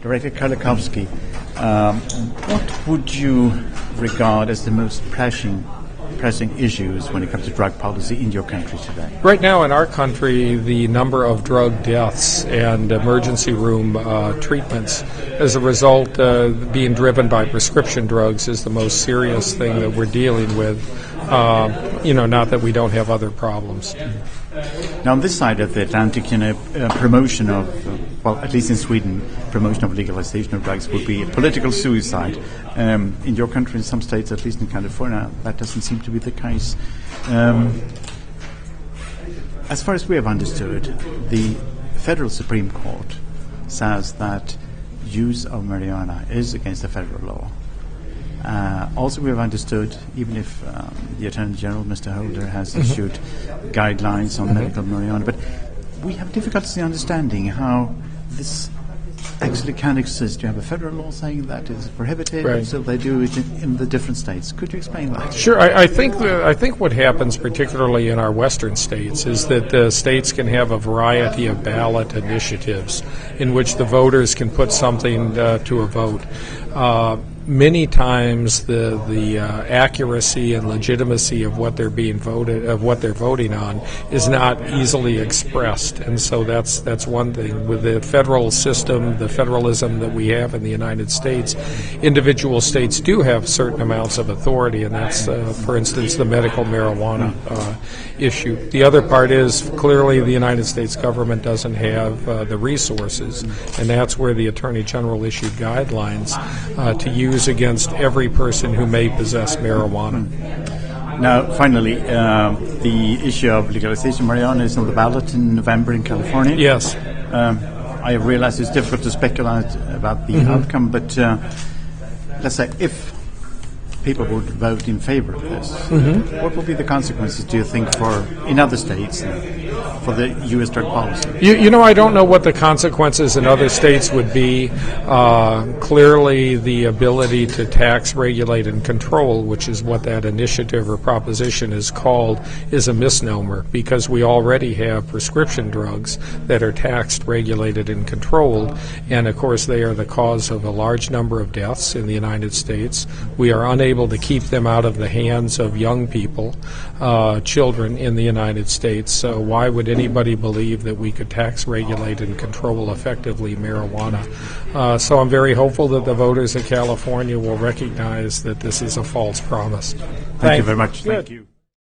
Director Kerlikowske, what would you regard as the most pressing issues when it comes to drug policy in your country today? Right now in our country, the number of drug deaths and emergency room treatments as a result being driven by prescription drugs is the most serious thing that we're dealing with. Not that we don't have other problems. Now, on this side of the Atlantic, promotion of, at least in Sweden, promotion of legalization of drugs would be a political suicide. In your country, in some states, at least in California, that doesn't seem to be the case. As far as we have understood, the federal Supreme Court says that use of marijuana is against the federal law. Also, we have understood, even if the Attorney General, Mr. Holder, has issued guidelines on medical marijuana, but we have difficulty in understanding how this actually can exist. You have a federal law saying that is prohibited, right. So they do it in the different states. Could you explain that? Sure. I think what happens, particularly in our western states, is that the states can have a variety of ballot initiatives in which the voters can put something to a vote. Many times, the accuracy and legitimacy of what they're voting on, is not easily expressed, and so that's one thing. With the federal system, the federalism that we have in the United States, individual states do have certain amounts of authority, and that's, for instance, the medical marijuana issue. The other part is clearly the United States government doesn't have the resources, and that's where the Attorney General issued guidelines to use against every person who may possess marijuana. Now, finally, the issue of legalization of marijuana is on the ballot in November in California. Yes. I realize it's difficult to speculate about the outcome, but let's say if people would vote in favor of this, what will be the consequences, do you think, in other states for the U.S. drug policy? I don't know what the consequences in other states would be. Clearly, the ability to tax, regulate, and control, which is what that initiative or proposition is called, is a misnomer, because we already have prescription drugs that are taxed, regulated, and controlled, and of course they are the cause of a large number of deaths in the United States. We are unable to keep them out of the hands of young people, children in the United States. So why would anybody believe that we could tax, regulate, and control effectively marijuana? So I'm very hopeful that the voters of California will recognize that this is a false promise. Thank you very much. Good. Thank you.